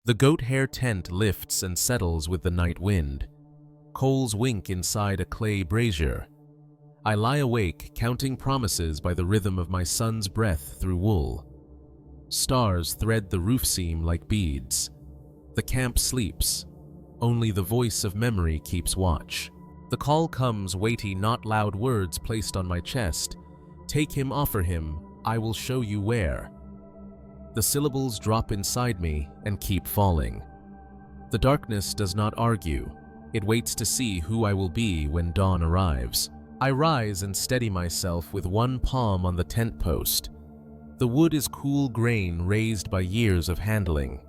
The goat hair tent lifts and settles with the night wind. Coals wink inside a clay brazier. I lie awake, counting promises by the rhythm of my son's breath through wool. Stars thread the roof seam like beads. The camp sleeps. Only the voice of memory keeps watch. The call comes, weighty, not loud words placed on my chest. Take him, offer him, I will show you where. The syllables drop inside me and keep falling. The darkness does not argue. It waits to see who I will be when dawn arrives. I rise and steady myself with one palm on the tent post. The wood is cool grain raised by years of handling.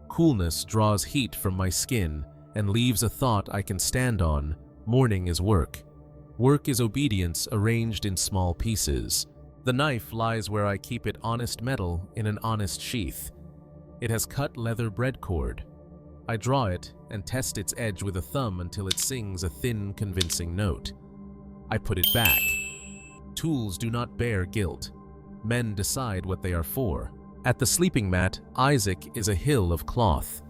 Coolness draws heat from my skin and leaves a thought I can stand on. Morning is work. Work is obedience arranged in small pieces. The knife lies where I keep it, honest metal in an honest sheath. It has cut leather bread cord. I draw it and test its edge with a thumb until it sings a thin, convincing note. I put it back. Tools do not bear guilt. Men decide what they are for. At the sleeping mat, Isaac is a hill of cloth.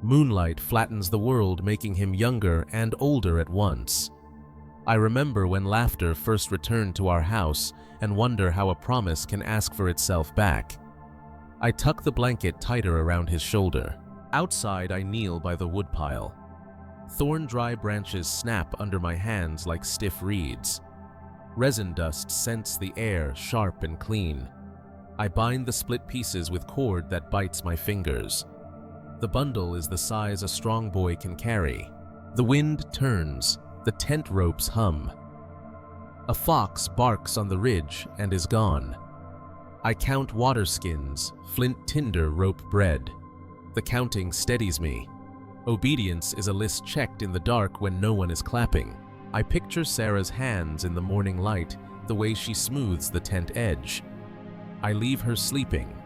Moonlight flattens the world, making him younger and older at once. I remember when laughter first returned to our house and wonder how a promise can ask for itself back. I tuck the blanket tighter around his shoulder. Outside, I kneel by the woodpile. Thorn-dry branches snap under my hands like stiff reeds. Resin dust scents the air, sharp and clean. I bind the split pieces with cord that bites my fingers. The bundle is the size a strong boy can carry. The wind turns. The tent ropes hum. A fox barks on the ridge and is gone. I count water skins, flint tinder, rope bread. The counting steadies me. Obedience is a list checked in the dark when no one is clapping. I picture Sarah's hands in the morning light, the way she smooths the tent edge. I leave her sleeping.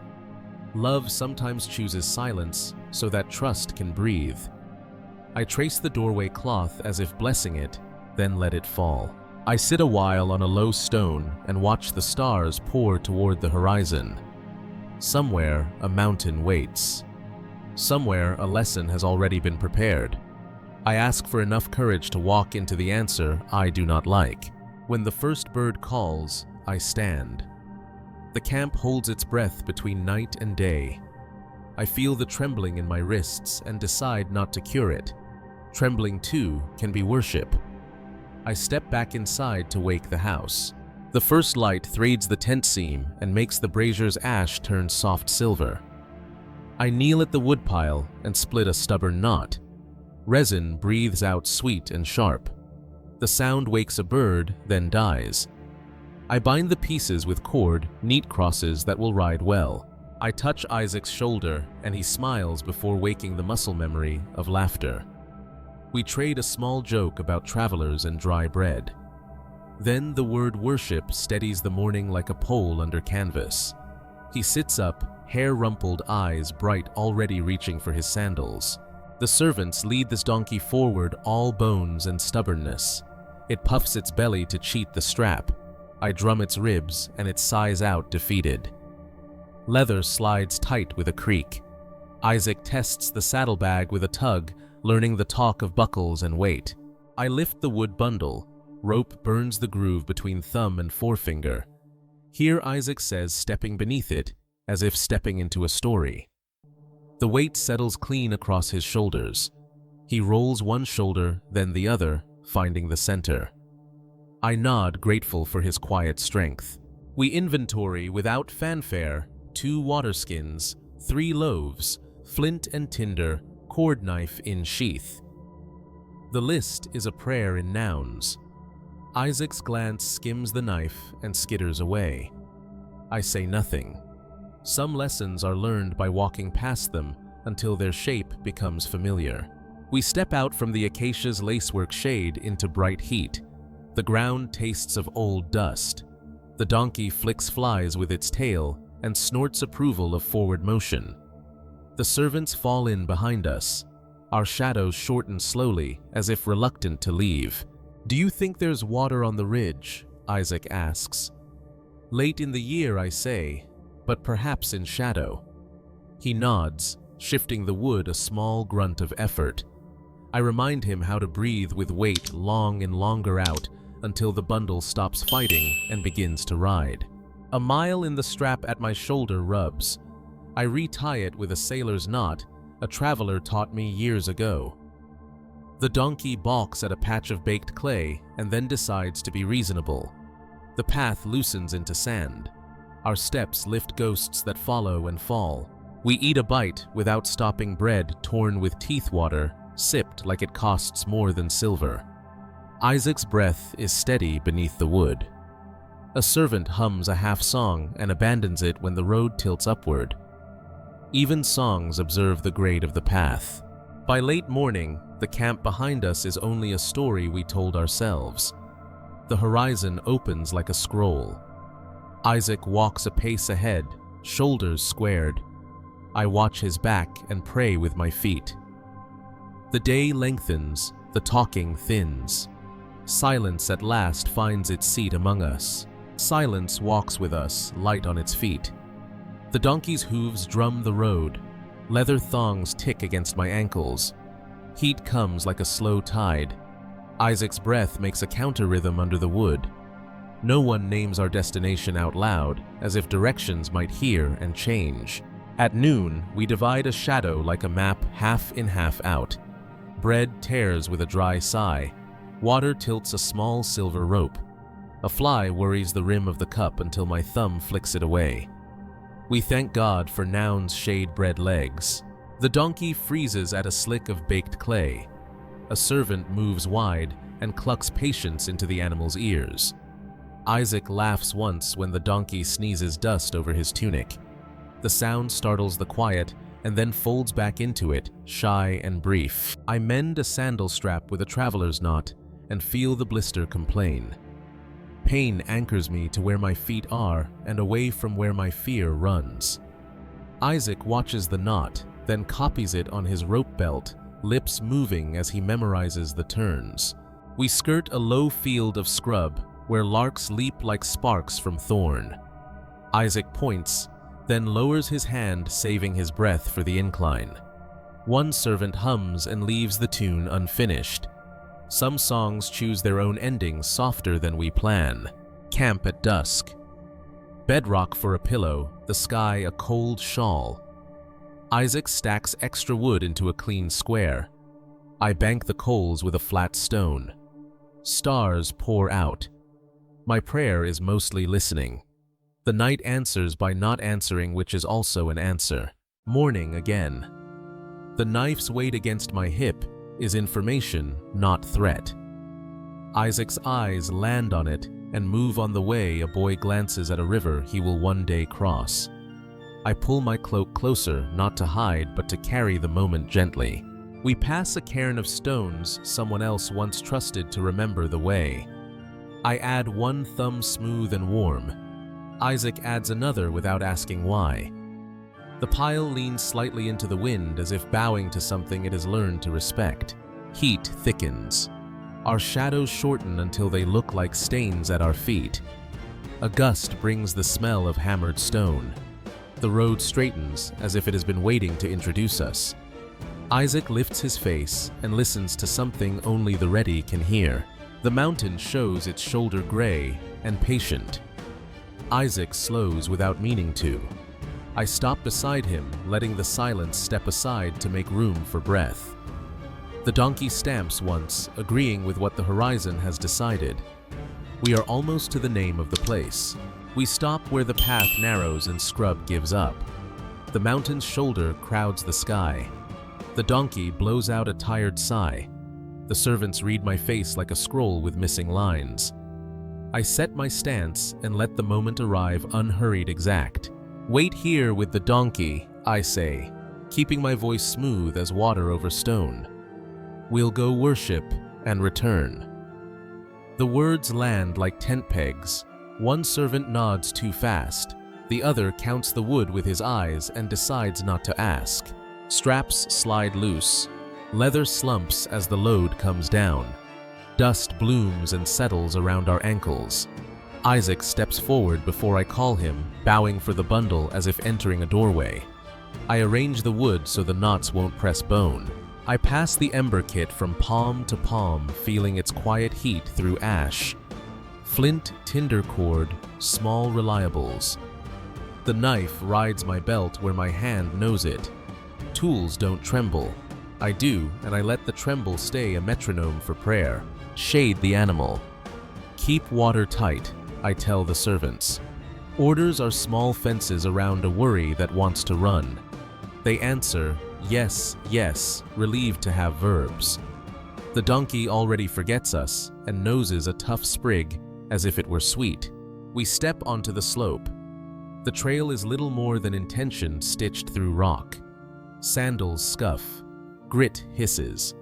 Love sometimes chooses silence so that trust can breathe. I trace the doorway cloth as if blessing it, then let it fall. I sit a while on a low stone and watch the stars pour toward the horizon. Somewhere, a mountain waits. Somewhere, a lesson has already been prepared. I ask for enough courage to walk into the answer I do not like. When the first bird calls, I stand. The camp holds its breath between night and day. I feel the trembling in my wrists and decide not to cure it. Trembling, too, can be worship. I step back inside to wake the house. The first light threads the tent seam and makes the brazier's ash turn soft silver. I kneel at the woodpile and split a stubborn knot. Resin breathes out sweet and sharp. The sound wakes a bird, then dies. I bind the pieces with cord, neat crosses that will ride well. I touch Isaac's shoulder, and he smiles before waking the muscle memory of laughter. We trade a small joke about travelers and dry bread. Then the word worship steadies the morning like a pole under canvas. He sits up, hair rumpled, eyes bright, already reaching for his sandals. The servants lead this donkey forward, all bones and stubbornness. It puffs its belly to cheat the strap. I drum its ribs, and it sighs out defeated. Leather slides tight with a creak. Isaac tests the saddlebag with a tug, learning the talk of buckles and weight. I lift the wood bundle. Rope burns the groove between thumb and forefinger. Here Isaac says, stepping beneath it, as if stepping into a story. The weight settles clean across his shoulders. He rolls one shoulder, then the other, finding the center. I nod, grateful for his quiet strength. We inventory without fanfare 2 water skins, 3 loaves, flint and tinder, cord knife in sheath. The list is a prayer in nouns. Isaac's glance skims the knife and skitters away. I say nothing. Some lessons are learned by walking past them until their shape becomes familiar. We step out from the acacia's lacework shade into bright heat. The ground tastes of old dust. The donkey flicks flies with its tail and snorts approval of forward motion. The servants fall in behind us. Our shadows shorten slowly, as if reluctant to leave. "Do you think there's water on the ridge?" Isaac asks. "Late in the year," I say, "but perhaps in shadow." He nods, shifting the wood a small grunt of effort. I remind him how to breathe with weight long and longer out until the bundle stops fighting and begins to ride. A mile in the strap at my shoulder rubs. I retie it with a sailor's knot a traveler taught me years ago. The donkey balks at a patch of baked clay and then decides to be reasonable. The path loosens into sand. Our steps lift ghosts that follow and fall. We eat a bite without stopping bread torn with teeth water, sipped like it costs more than silver. Isaac's breath is steady beneath the wood. A servant hums a half song and abandons it when the road tilts upward. Even songs observe the grade of the path. By late morning, the camp behind us is only a story we told ourselves. The horizon opens like a scroll. Isaac walks a pace ahead, shoulders squared. I watch his back and pray with my feet. The day lengthens, the talking thins. Silence at last finds its seat among us. Silence walks with us, light on its feet. The donkey's hooves drum the road. Leather thongs tick against my ankles. Heat comes like a slow tide. Isaac's breath makes a counter-rhythm under the wood. No one names our destination out loud, as if directions might hear and change. At noon, we divide a shadow like a map half in half out. Bread tears with a dry sigh. Water tilts a small silver rope. A fly worries the rim of the cup until my thumb flicks it away. We thank God for Noun's shade-bred legs. The donkey freezes at a slick of baked clay. A servant moves wide and clucks patience into the animal's ears. Isaac laughs once when the donkey sneezes dust over his tunic. The sound startles the quiet and then folds back into it, shy and brief. I mend a sandal strap with a traveler's knot and feel the blister complain. Pain anchors me to where my feet are and away from where my fear runs. Isaac watches the knot, then copies it on his rope belt, lips moving as he memorizes the turns. We skirt a low field of scrub where larks leap like sparks from thorn. Isaac points, then lowers his hand, saving his breath for the incline. One servant hums and leaves the tune unfinished. Some songs choose their own endings softer than we plan. Camp at dusk. Bedrock for a pillow, the sky a cold shawl. Isaac stacks extra wood into a clean square. I bank the coals with a flat stone. Stars pour out. My prayer is mostly listening. The night answers by not answering, which is also an answer. Morning again. The knife's weight against my hip is information, not threat. Isaac's eyes land on it and move on the way a boy glances at a river he will one day cross. I pull my cloak closer, not to hide, but to carry the moment gently. We pass a cairn of stones someone else once trusted to remember the way. I add one thumb smooth and warm. Isaac adds another without asking why. The pile leans slightly into the wind as if bowing to something it has learned to respect. Heat thickens. Our shadows shorten until they look like stains at our feet. A gust brings the smell of hammered stone. The road straightens as if it has been waiting to introduce us. Isaac lifts his face and listens to something only the ready can hear. The mountain shows its shoulder gray and patient. Isaac slows without meaning to. I stop beside him, letting the silence step aside to make room for breath. The donkey stamps once, agreeing with what the horizon has decided. We are almost to the name of the place. We stop where the path narrows and scrub gives up. The mountain's shoulder crowds the sky. The donkey blows out a tired sigh. The servants read my face like a scroll with missing lines. I set my stance and let the moment arrive unhurried exact. Wait here with the donkey, I say, keeping my voice smooth as water over stone. We'll go worship and return. The words land like tent pegs. One servant nods too fast. The other counts the wood with his eyes and decides not to ask. Straps slide loose. Leather slumps as the load comes down. Dust blooms and settles around our ankles. Isaac steps forward before I call him, bowing for the bundle as if entering a doorway. I arrange the wood so the knots won't press bone. I pass the ember kit from palm to palm, feeling its quiet heat through ash. Flint, tinder cord, small reliables. The knife rides my belt where my hand knows it. Tools don't tremble. I do, and I let the tremble stay a metronome for prayer. Shade the animal. Keep water tight, I tell the servants. Orders are small fences around a worry that wants to run. They answer, yes, yes, relieved to have verbs. The donkey already forgets us and noses a tough sprig as if it were sweet. We step onto the slope. The trail is little more than intention stitched through rock. Sandals scuff. Grit hisses.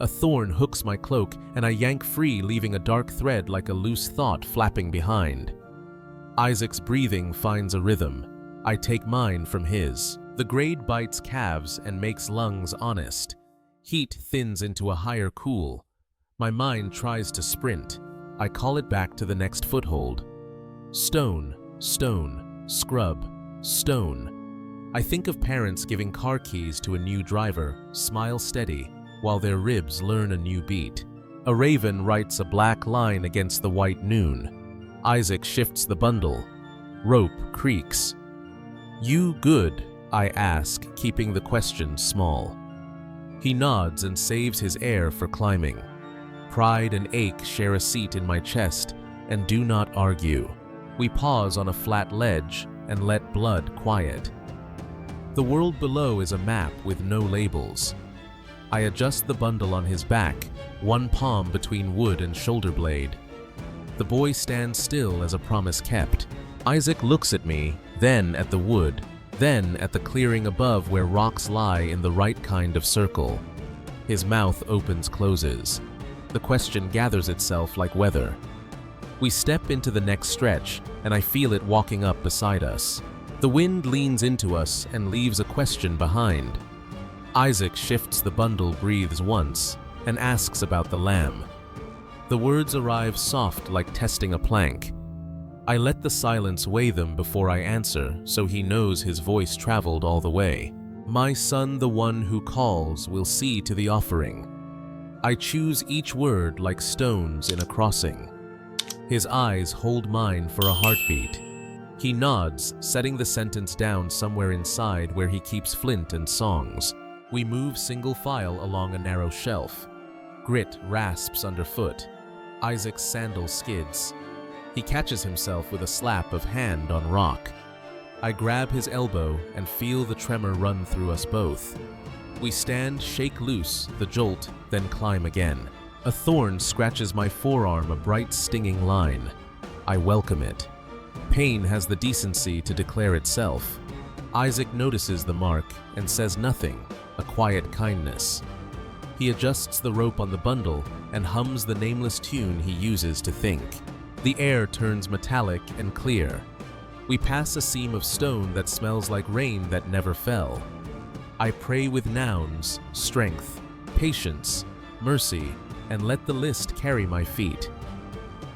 A thorn hooks my cloak and I yank free, leaving a dark thread like a loose thought flapping behind. Isaac's breathing finds a rhythm. I take mine from his. The grade bites calves and makes lungs honest. Heat thins into a higher cool. My mind tries to sprint. I call it back to the next foothold. Stone, stone, scrub, stone. I think of parents giving car keys to a new driver, smile steady, while their ribs learn a new beat. A raven writes a black line against the white noon. Isaac shifts the bundle. Rope creaks. You good? I ask, keeping the question small. He nods and saves his air for climbing. Pride and ache share a seat in my chest and do not argue. We pause on a flat ledge and let blood quiet. The world below is a map with no labels. I adjust the bundle on his back, one palm between wood and shoulder blade. The boy stands still as a promise kept. Isaac looks at me, then at the wood, then at the clearing above where rocks lie in the right kind of circle. His mouth opens-closes. The question gathers itself like weather. We step into the next stretch, and I feel it walking up beside us. The wind leans into us and leaves a question behind. Isaac shifts the bundle, breathes once, and asks about the lamb. The words arrive soft like testing a plank. I let the silence weigh them before I answer, so he knows his voice traveled all the way. My son, the one who calls, will see to the offering. I choose each word like stones in a crossing. His eyes hold mine for a heartbeat. He nods, setting the sentence down somewhere inside where he keeps flint and songs. We move single file along a narrow shelf. Grit rasps underfoot. Isaac's sandal skids. He catches himself with a slap of hand on rock. I grab his elbow and feel the tremor run through us both. We stand, shake loose, the jolt, then climb again. A thorn scratches my forearm, a bright stinging line. I welcome it. Pain has the decency to declare itself. Isaac notices the mark and says nothing, a quiet kindness. He adjusts the rope on the bundle and hums the nameless tune he uses to think. The air turns metallic and clear. We pass a seam of stone that smells like rain that never fell. I pray with nouns, strength, patience, mercy, and let the list carry my feet.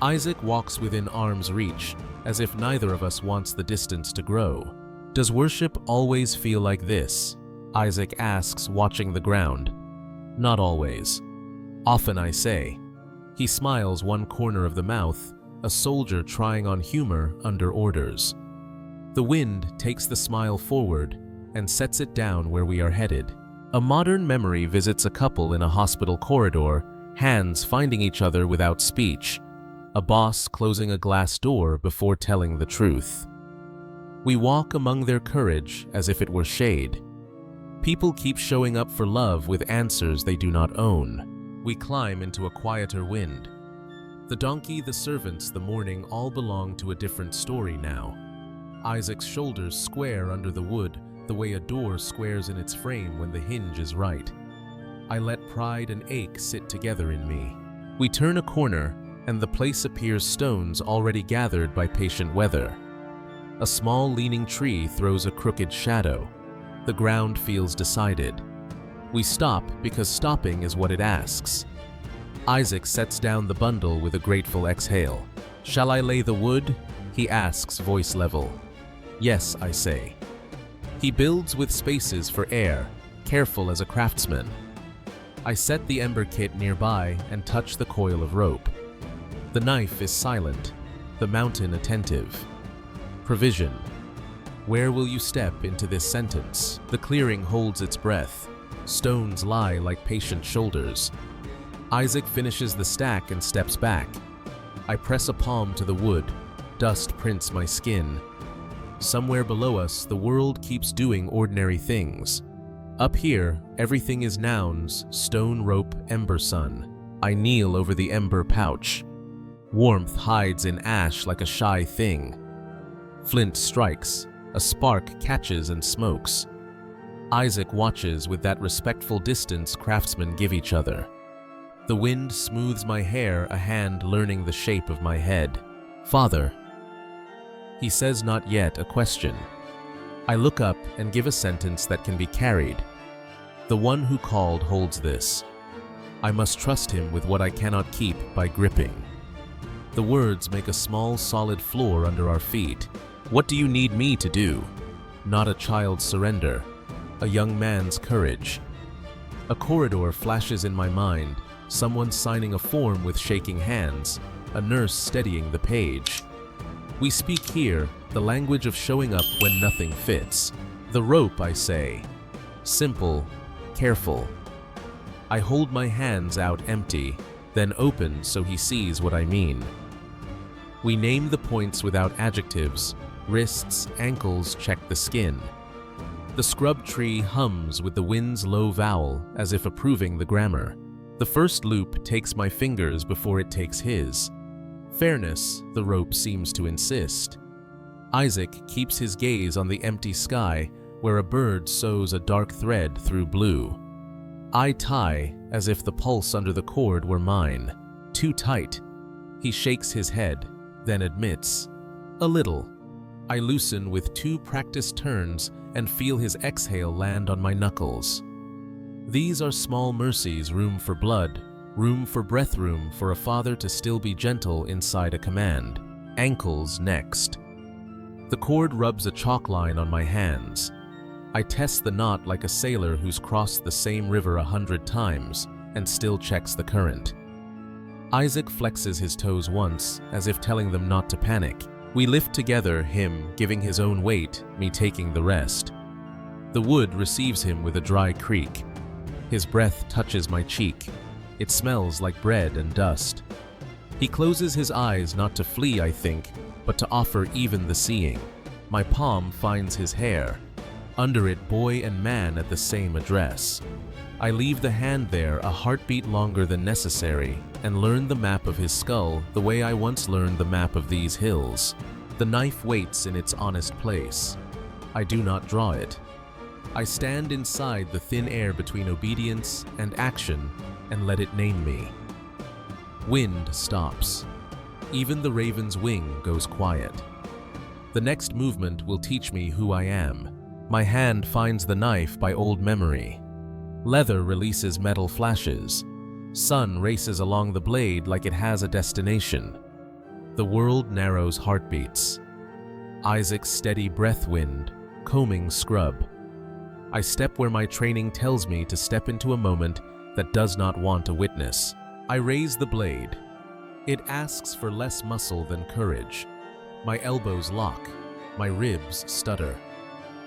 Isaac walks within arm's reach, as if neither of us wants the distance to grow. Does worship always feel like this? Isaac asks, watching the ground. Not always. Often, I say. He smiles one corner of the mouth, a soldier trying on humor under orders. The wind takes the smile forward and sets it down where we are headed. A modern memory visits a couple in a hospital corridor, hands finding each other without speech. A boss closing a glass door before telling the truth. We walk among their courage as if it were shade. People keep showing up for love with answers they do not own. We climb into a quieter wind. The donkey, the servants, the morning all belong to a different story now. Isaac's shoulders square under the wood, the way a door squares in its frame when the hinge is right. I let pride and ache sit together in me. We turn a corner, and the place appears stones already gathered by patient weather. A small leaning tree throws a crooked shadow. The ground feels decided. We stop because stopping is what it asks. Isaac sets down the bundle with a grateful exhale. Shall I lay the wood? He asks, voice level. Yes, I say. He builds with spaces for air, careful as a craftsman. I set the ember kit nearby and touch the coil of rope. The knife is silent, the mountain attentive. Provision. Where will you step into this sentence? The clearing holds its breath. Stones lie like patient shoulders. Isaac finishes the stack and steps back. I press a palm to the wood. Dust prints my skin. Somewhere below us, the world keeps doing ordinary things. Up here, everything is nouns: stone, rope, ember, sun. I kneel over the ember pouch. Warmth hides in ash like a shy thing. Flint strikes. A spark catches and smokes. Isaac watches with that respectful distance craftsmen give each other. The wind smooths my hair, a hand learning the shape of my head. Father. He says not yet, a question. I look up and give a sentence that can be carried. The one who called holds this. I must trust him with what I cannot keep by gripping. The words make a small, solid floor under our feet. What do you need me to do? Not a child's surrender, a young man's courage. A corridor flashes in my mind, someone signing a form with shaking hands, a nurse steadying the page. We speak here the language of showing up when nothing fits. The rope, I say. Simple, careful. I hold my hands out empty, then open so he sees what I mean. We name the points without adjectives. Wrists, ankles check the skin. The scrub tree hums with the wind's low vowel as if approving the grammar. The first loop takes my fingers before it takes his. Fairness, the rope seems to insist. Isaac keeps his gaze on the empty sky where a bird sews a dark thread through blue. I tie as if the pulse under the cord were mine. Too tight. He shakes his head, then admits, a little. I loosen with 2 practiced turns and feel his exhale land on my knuckles. These are small mercies, room for blood, room for breath, room for a father to still be gentle inside a command. Ankles next. The cord rubs a chalk line on my hands. I test the knot like a sailor who's crossed the same river 100 times and still checks the current. Isaac flexes his toes once, as if telling them not to panic. We lift together, him giving his own weight, me taking the rest. The wood receives him with a dry creak. His breath touches my cheek. It smells like bread and dust. He closes his eyes not to flee, I think, but to offer even the seeing. My palm finds his hair. Under it, boy and man at the same address. I leave the hand there a heartbeat longer than necessary and learn the map of his skull the way I once learned the map of these hills. The knife waits in its honest place. I do not draw it. I stand inside the thin air between obedience and action and let it name me. Wind stops. Even the raven's wing goes quiet. The next movement will teach me who I am. My hand finds the knife by old memory. Leather releases metal flashes. Sun races along the blade like it has a destination. The world narrows heartbeats. Isaac's steady breath wind, combing scrub. I step where my training tells me to step into a moment that does not want a witness. I raise the blade. It asks for less muscle than courage. My elbows lock. My ribs stutter.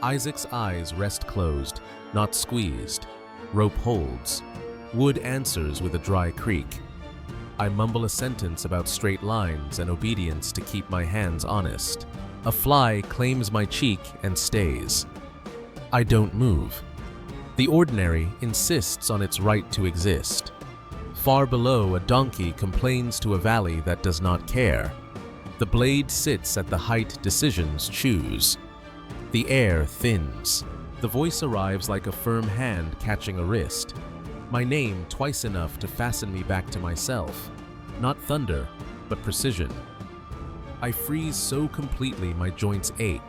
Isaac's eyes rest closed, not squeezed. Rope holds. Wood answers with a dry creak. I mumble a sentence about straight lines and obedience to keep my hands honest. A fly claims my cheek and stays. I don't move. The ordinary insists on its right to exist. Far below, a donkey complains to a valley that does not care. The blade sits at the height decisions choose. The air thins. The voice arrives like a firm hand catching a wrist. My name twice enough to fasten me back to myself. Not thunder, but precision. I freeze so completely my joints ache.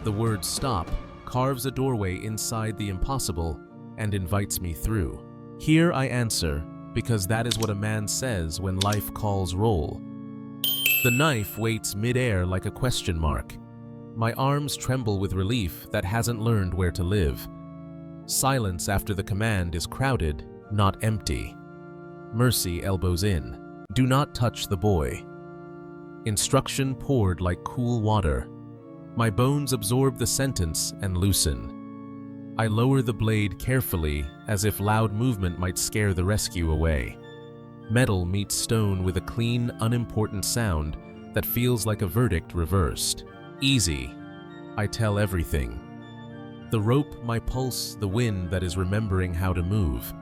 The word stop carves a doorway inside the impossible and invites me through. Here I answer, because that is what a man says when life calls roll. The knife waits mid-air like a question mark. My arms tremble with relief that hasn't learned where to live. Silence after the command is crowded, not empty. Mercy elbows in. Do not touch the boy. Instruction poured like cool water. My bones absorb the sentence and loosen. I lower the blade carefully, as if loud movement might scare the rescue away. Metal meets stone with a clean, unimportant sound that feels like a verdict reversed. Easy. I tell everything. The rope, my pulse, the wind that is remembering how to move.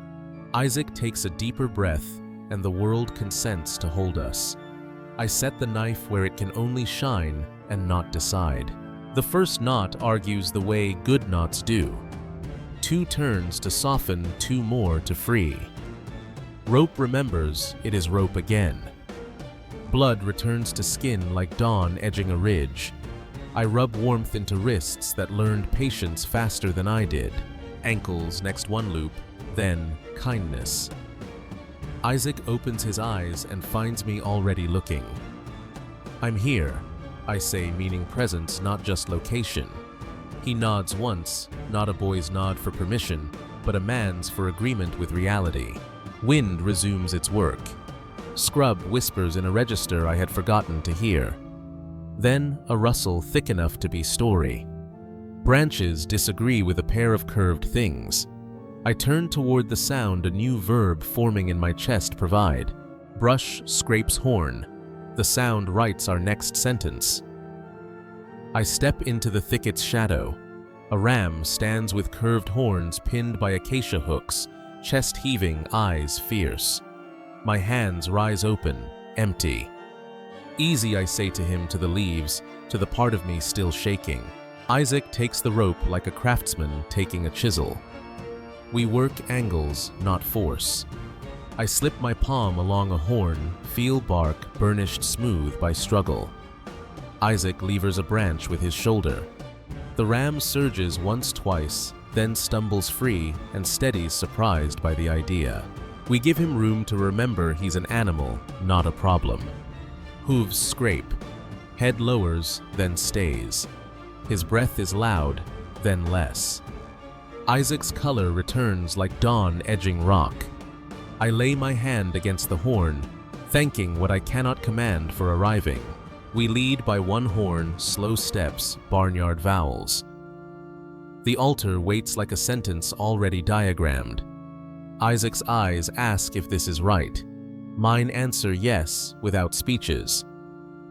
Isaac takes a deeper breath, and the world consents to hold us. I set the knife where it can only shine and not decide. The first knot argues the way good knots do. 2 turns to soften, 2 more to free. Rope remembers it is rope again. Blood returns to skin like dawn edging a ridge. I rub warmth into wrists that learned patience faster than I did. Ankles next one loop, then kindness. Isaac opens his eyes and finds me already looking. I'm here, I say, meaning presence, not just location. He nods once, not a boy's nod for permission, but a man's for agreement with reality. Wind resumes its work. Scrub whispers in a register I had forgotten to hear. Then a rustle thick enough to be story. Branches disagree with a pair of curved things. I turn toward the sound a new verb forming in my chest provide. Brush scrapes horn. The sound writes our next sentence. I step into the thicket's shadow. A ram stands with curved horns pinned by acacia hooks, chest heaving, eyes fierce. My hands rise open, empty. Easy, I say to him, to the leaves, to the part of me still shaking. Isaac takes the rope like a craftsman taking a chisel. We work angles, not force. I slip my palm along a horn, feel bark burnished smooth by struggle. Isaac levers a branch with his shoulder. The ram surges once, twice, then stumbles free and steadies, surprised by the idea. We give him room to remember he's an animal, not a problem. Hooves scrape. Head lowers, then stays. His breath is loud, then less. Isaac's color returns like dawn edging rock. I lay my hand against the horn, thanking what I cannot command for arriving. We lead by one horn, slow steps, barnyard vowels. The altar waits like a sentence already diagrammed. Isaac's eyes ask if this is right. Mine answer yes, without speeches.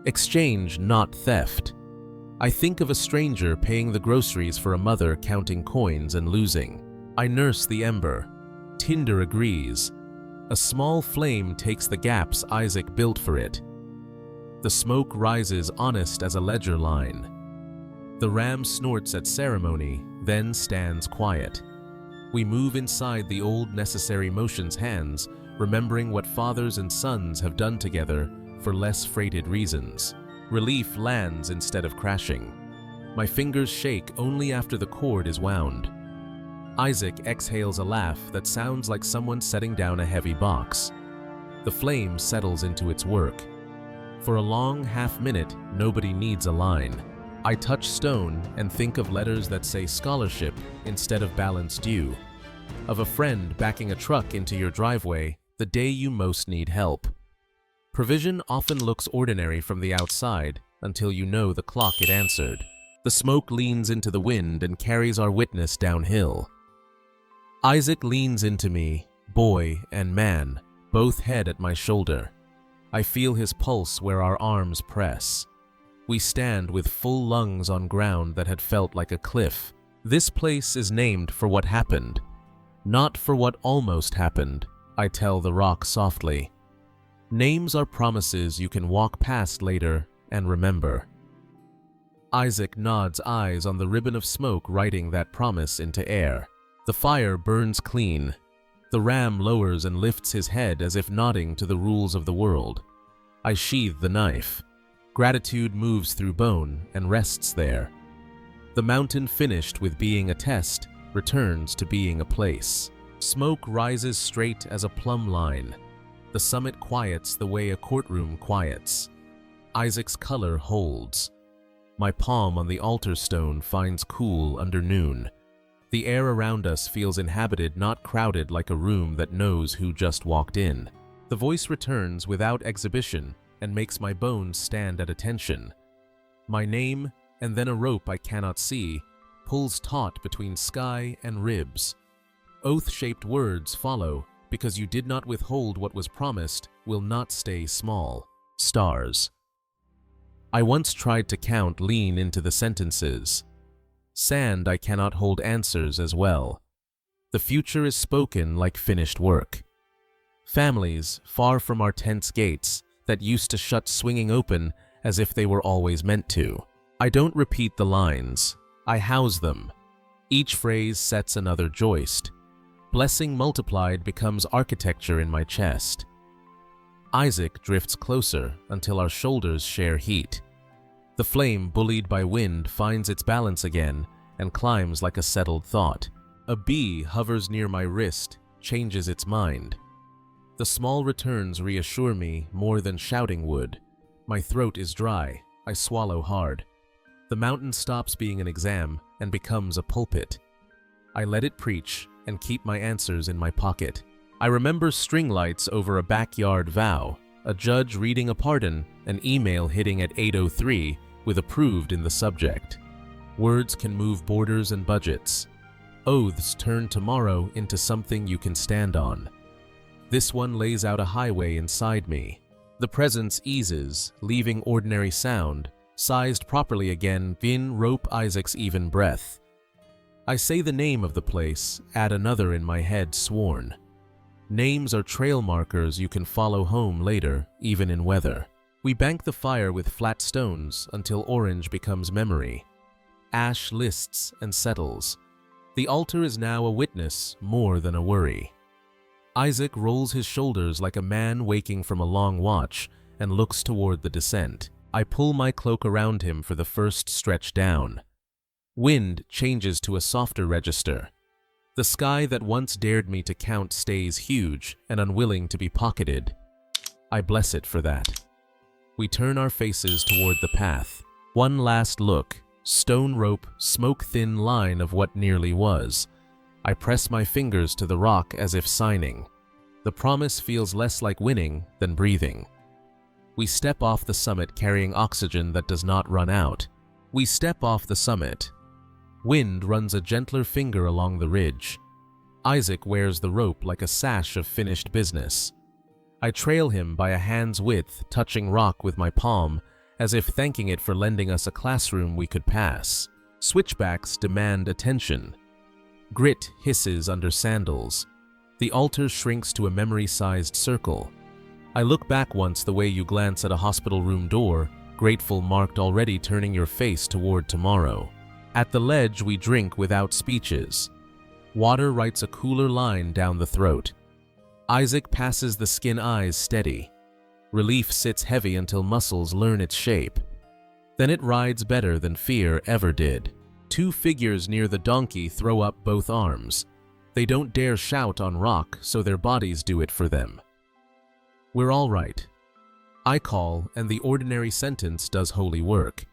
Exchange, not theft. I think of a stranger paying the groceries for a mother counting coins and losing. I nurse the ember. Tinder agrees. A small flame takes the gaps Isaac built for it. The smoke rises honest as a ledger line. The ram snorts at ceremony, then stands quiet. We move inside the old necessary motions hands, remembering what fathers and sons have done together for less freighted reasons. Relief lands instead of crashing. My fingers shake only after the cord is wound. Isaac exhales a laugh that sounds like someone setting down a heavy box. The flame settles into its work. For a long half-minute, nobody needs a line. I touch stone and think of letters that say scholarship instead of balance due. Of a friend backing a truck into your driveway the day you most need help. Provision often looks ordinary from the outside until you know the clock it answered. The smoke leans into the wind and carries our witness downhill. Isaac leans into me, boy and man, both head at my shoulder. I feel his pulse where our arms press. We stand with full lungs on ground that had felt like a cliff. This place is named for what happened, not for what almost happened, I tell the rock softly. Names are promises you can walk past later and remember. Isaac nods, eyes on the ribbon of smoke writing that promise into air. The fire burns clean. The ram lowers and lifts his head as if nodding to the rules of the world. I sheathe the knife. Gratitude moves through bone and rests there. The mountain, finished with being a test, returns to being a place. Smoke rises straight as a plumb line. The summit quiets the way a courtroom quiets. Isaac's color holds. My palm on the altar stone finds cool under noon. The air around us feels inhabited, not crowded like a room that knows who just walked in. The voice returns without exhibition and makes my bones stand at attention. My name, and then a rope I cannot see, pulls taut between sky and ribs. Oath-shaped words follow, because you did not withhold what was promised will not stay small. Stars. I once tried to count lean into the sentences. Sand I cannot hold answers as well. The future is spoken like finished work. Families far from our tense gates that used to shut swinging open as if they were always meant to. I don't repeat the lines, I house them. Each phrase sets another joist. Blessing multiplied becomes architecture in my chest. Isaac drifts closer until our shoulders share heat. The flame, bullied by wind, finds its balance again and climbs like a settled thought. A bee hovers near my wrist, changes its mind. The small returns reassure me more than shouting would. My throat is dry, I swallow hard. The mountain stops being an exam and becomes a pulpit. I let it preach and keep my answers in my pocket. I remember string lights over a backyard vow, a judge reading a pardon, an email hitting at 8:03 with approved in the subject. Words can move borders and budgets. Oaths turn tomorrow into something you can stand on. This one lays out a highway inside me. The presence eases, leaving ordinary sound, sized properly again, Vin rope Isaac's even breath. I say the name of the place, add another in my head sworn. Names are trail markers you can follow home later, even in weather. We bank the fire with flat stones until orange becomes memory. Ash lists and settles. The altar is now a witness more than a worry. Isaac rolls his shoulders like a man waking from a long watch and looks toward the descent. I pull my cloak around him for the first stretch down. Wind changes to a softer register. The sky that once dared me to count stays huge and unwilling to be pocketed. I bless it for that. We turn our faces toward the path. One last look, stone rope, smoke-thin line of what nearly was. I press my fingers to the rock as if signing. The promise feels less like winning than breathing. We step off the summit carrying oxygen that does not run out. We step off the summit. Wind runs a gentler finger along the ridge. Isaac wears the rope like a sash of finished business. I trail him by a hand's width, touching rock with my palm, as if thanking it for lending us a classroom we could pass. Switchbacks demand attention. Grit hisses under sandals. The altar shrinks to a memory-sized circle. I look back once the way you glance at a hospital room door, grateful marked already turning your face toward tomorrow. At the ledge we drink without speeches. Water writes a cooler line down the throat. Isaac passes the skin eyes steady. Relief sits heavy until muscles learn its shape. Then it rides better than fear ever did. Two figures near the donkey throw up both arms. They don't dare shout on rock, so their bodies do it for them. We're all right. I call, and the ordinary sentence does holy work.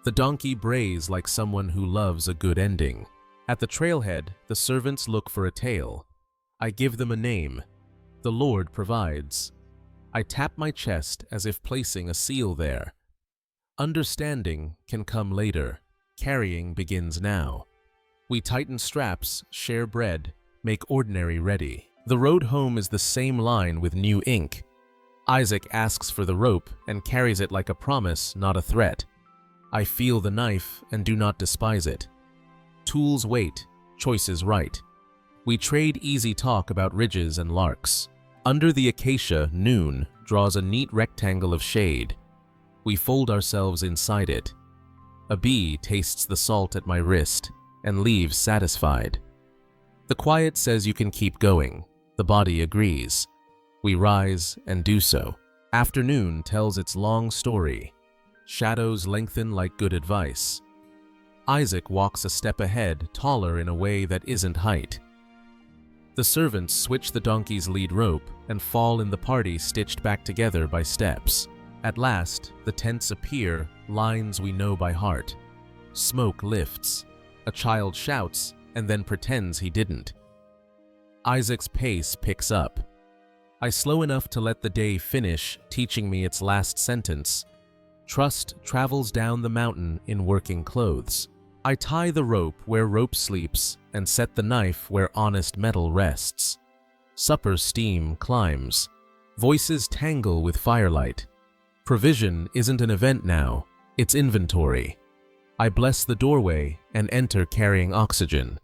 The donkey brays like someone who loves a good ending. At the trailhead, the servants look for a tale. I give them a name. The Lord provides. I tap my chest as if placing a seal there. Understanding can come later. Carrying begins now. We tighten straps, share bread, make ordinary ready. The road home is the same line with new ink. Isaac asks for the rope and carries it like a promise, not a threat. I feel the knife and do not despise it. Tools wait, choices right. We trade easy talk about ridges and larks. Under the acacia, noon draws a neat rectangle of shade. We fold ourselves inside it. A bee tastes the salt at my wrist and leaves satisfied. The quiet says you can keep going. The body agrees. We rise and do so. Afternoon tells its long story. Shadows lengthen like good advice. Isaac walks a step ahead, taller in a way that isn't height. The servants switch the donkey's lead rope and fall in the party stitched back together by steps. At last, the tents appear, lines we know by heart. Smoke lifts. A child shouts and then pretends he didn't. Isaac's pace picks up. I slow enough to let the day finish, teaching me its last sentence. Trust travels down the mountain in working clothes. I tie the rope where rope sleeps and set the knife where honest metal rests. Supper steam climbs. Voices tangle with firelight. Provision isn't an event now, it's inventory. I bless the doorway and enter carrying oxygen.